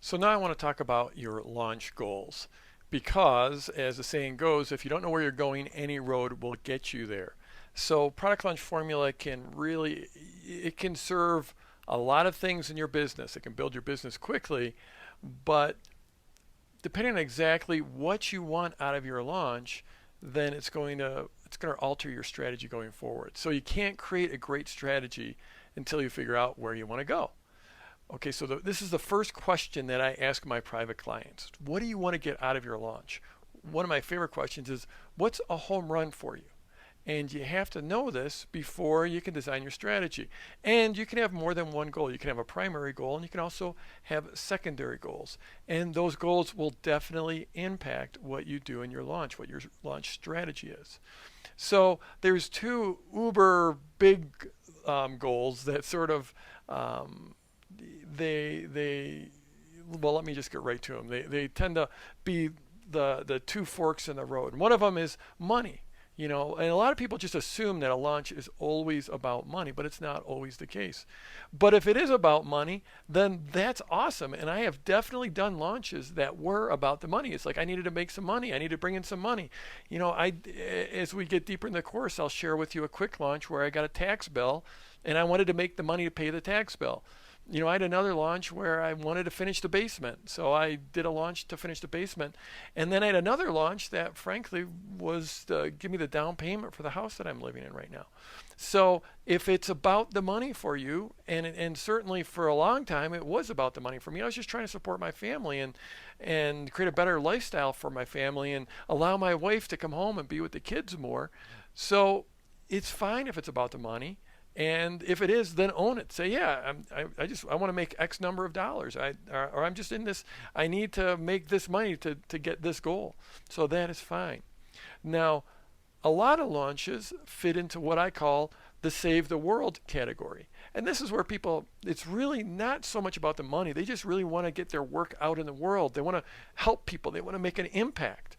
So now I want to talk about your launch goals because, as the saying goes, if you don't know where you're going, any road will get you there. So product launch formula it can serve a lot of things in your business. It can build your business quickly, but depending on exactly what you want out of your launch, then it's going to alter your strategy going forward. So you can't create a great strategy until you figure out where you want to go. Okay, so this is the first question that I ask my private clients. What do you want to get out of your launch? One of my favorite questions is, what's a home run for you? And you have to know this before you can design your strategy. And you can have more than one goal. You can have a primary goal and you can also have secondary goals. And those goals will definitely impact what you do in your launch, what your launch strategy is. So there's two uber big goals that sort of um, they well, let me just get right to them. They tend to be the two forks in the road. And one of them is money. And a lot of people just assume that a launch is always about money, but it's not always the case. But if it is about money, then that's awesome. And I have definitely done launches that were about the money. It's like I needed to make some money. I need to bring in some money. As we get deeper in the course, I'll share with you a quick launch where I got a tax bill and I wanted to make the money to pay the tax bill. I had another launch where I wanted to finish the basement. So I did a launch to finish the basement. And then I had another launch that, frankly, was to give me the down payment for the house that I'm living in right now. So if it's about the money for you, and certainly for a long time it was about the money for me, I was just trying to support my family and create a better lifestyle for my family and allow my wife to come home and be with the kids more. So it's fine if it's about the money. And if it is, then own it. Say, yeah, I want to make X number of dollars. Or I'm just in this. I need to make this money to get this goal. So that is fine. Now, a lot of launches fit into what I call the save the world category. And this is where it's really not so much about the money. They just really want to get their work out in the world. They want to help people. They want to make an impact.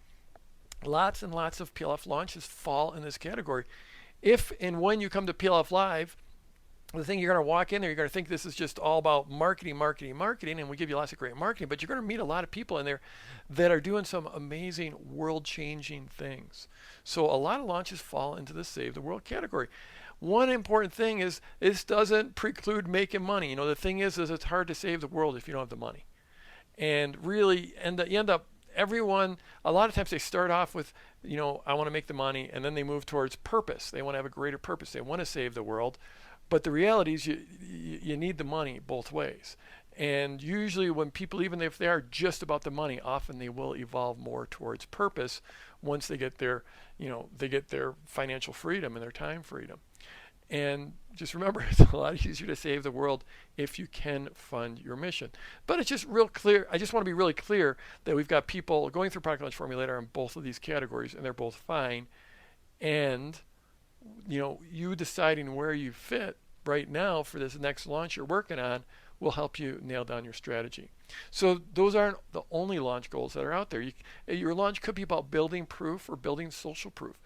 Lots and lots of PLF launches fall in this category. If and when you come to PLF Live, the thing you're going to walk in there, you're going to think this is just all about marketing, marketing, marketing, and we give you lots of great marketing, but you're going to meet a lot of people in there that are doing some amazing world-changing things. So a lot of launches fall into the Save the World category. One important thing is this doesn't preclude making money. The thing is it's hard to save the world if you don't have the money. And really, you end up everyone, a lot of times they start off with, I want to make the money, and then they move towards purpose. They want to have a greater purpose. They want to save the world. But the reality is you need the money both ways. And usually when people, even if they are just about the money, often they will evolve more towards purpose once they get their financial freedom and their time freedom. And just remember, it's a lot easier to save the world if you can fund your mission. But it's just real clear. I just want to be really clear that we've got people going through Product Launch Formulator in both of these categories, and they're both fine. And you deciding where you fit right now for this next launch you're working on will help you nail down your strategy. So those aren't the only launch goals that are out there. Your launch could be about building proof or building social proof.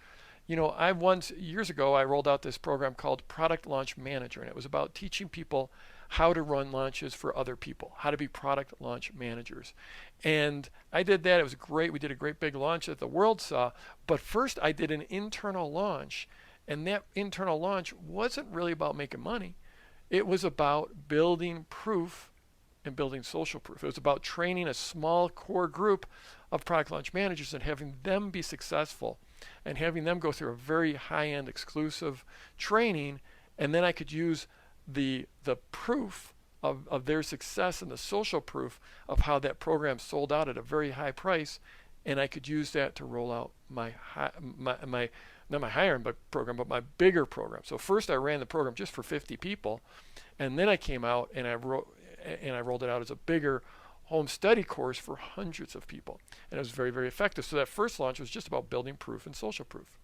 Years ago, I rolled out this program called Product Launch Manager, and it was about teaching people how to run launches for other people, how to be product launch managers. And I did that. It was great. We did a great big launch that the world saw. But first, I did an internal launch, and that internal launch wasn't really about making money. It was about building proof and building social proof. It was about training a small core group of product launch managers and having them be successful and having them go through a very high-end exclusive training, and then I could use the proof of their success and the social proof of how that program sold out at a very high price, and I could use that to roll out my not my higher end program, but my bigger program. So first I ran the program just for 50 people, and then I came out and I rolled it out as a bigger home study course for hundreds of people. And it was very, very effective. So that first launch was just about building proof and social proof.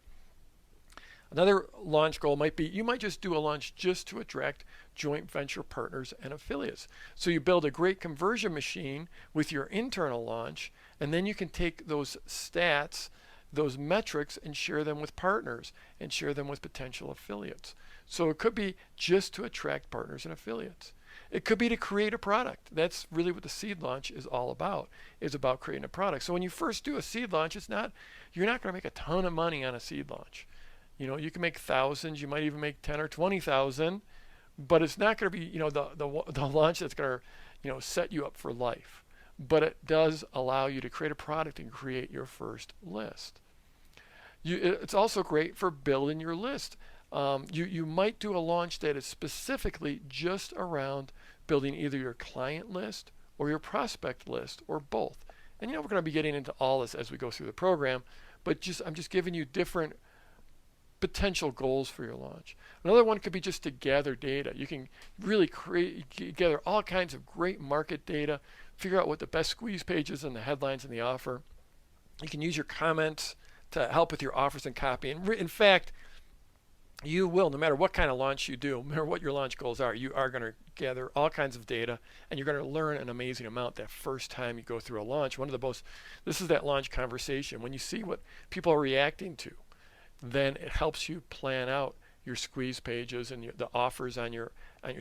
Another launch goal might be you might just do a launch just to attract joint venture partners and affiliates. So you build a great conversion machine with your internal launch, and then you can take those stats, those metrics, and share them with partners and share them with potential affiliates. So it could be just to attract partners and affiliates. It could be to create a product. That's really what the seed launch is all about, is about creating a product. So when you first do a seed launch, you're not going to make a ton of money on a seed launch. You can make thousands, you might even make 10 or 20,000, but it's not going to be, the launch that's going to, set you up for life. But it does allow you to create a product and create your first list. It's also great for building your list. You might do a launch that is specifically just around building either your client list or your prospect list or both. And we're going to be getting into all this as we go through the program, but I'm just giving you different potential goals for your launch. Another one could be just to gather data. You can really gather all kinds of great market data, figure out what the best squeeze pages and the headlines and the offer. You can use your comments to help with your offers and copy. And in fact, you will, no matter what kind of launch you do, no matter what your launch goals are, you are going to gather all kinds of data, and you're going to learn an amazing amount that first time you go through a launch. This is that launch conversation. When you see what people are reacting to, then it helps you plan out your squeeze pages and the offers on your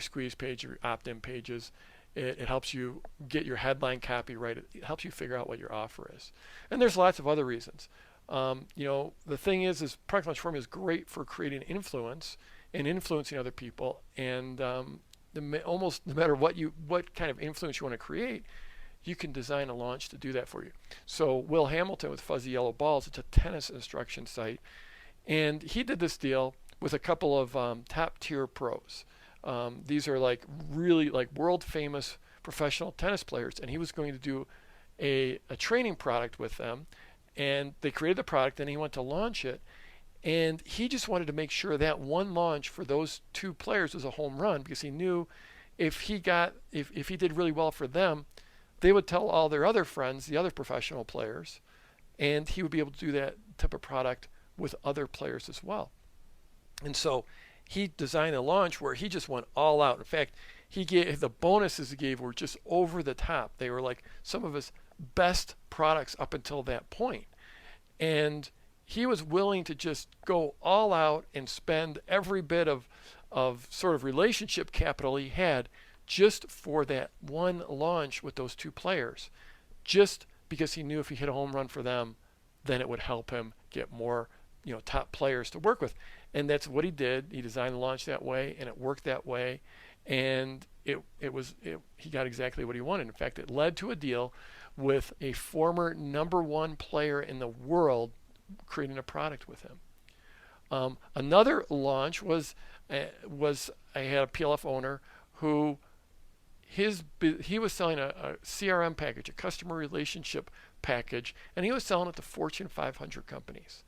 squeeze page, your opt-in pages. It helps you get your headline copy right. It helps you figure out what your offer is. And there's lots of other reasons. The thing is product launch formula is great for creating influence and influencing other people. And almost no matter what kind of influence you want to create, you can design a launch to do that for you. So Will Hamilton with Fuzzy Yellow Balls, it's a tennis instruction site, and he did this deal with a couple of top tier pros. These are really world famous professional tennis players, and he was going to do a training product with them. And they created the product, and he went to launch it, and he just wanted to make sure that one launch for those two players was a home run, because he knew if he did really well for them, they would tell all their other friends, the other professional players, and he would be able to do that type of product with other players as well. And so he designed a launch where he just went all out. In fact, the bonuses he gave were just over the top. They were like some of his best products up until that point. And he was willing to just go all out and spend every bit of sort of relationship capital he had just for that one launch with those two players, just because he knew if he hit a home run for them, then it would help him get more top players to work with. And that's what he did. He designed the launch that way, and it worked that way, and he got exactly what he wanted. In fact, it led to a deal with a former #1 player in the world, creating a product with him. Another launch was I had a PLF owner who he was selling a CRM package, a customer relationship package, and he was selling it to Fortune 500 companies.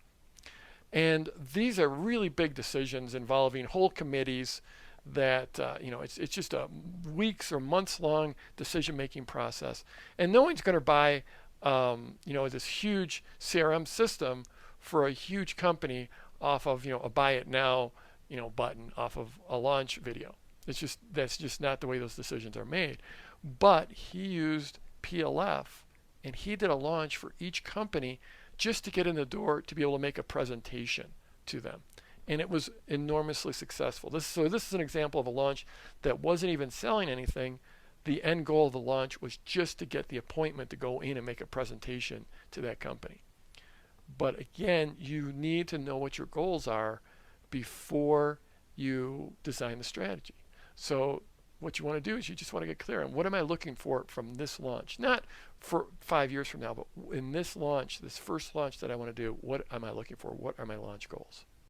And these are really big decisions involving whole committees that, it's just a weeks or months long decision-making process. And no one's going to buy, this huge CRM system for a huge company off of, a buy it now, button off of a launch video. That's just not the way those decisions are made. But he used PLF, and he did a launch for each company just to get in the door to be able to make a presentation to them. And it was enormously successful. This is an example of a launch that wasn't even selling anything. The end goal of the launch was just to get the appointment to go in and make a presentation to that company. But again, you need to know what your goals are before you design the strategy. So what you want to do is you just want to get clear on what am I looking for from this launch? Not for 5 years from now, but in this launch, this first launch that I want to do, what am I looking for? What are my launch goals?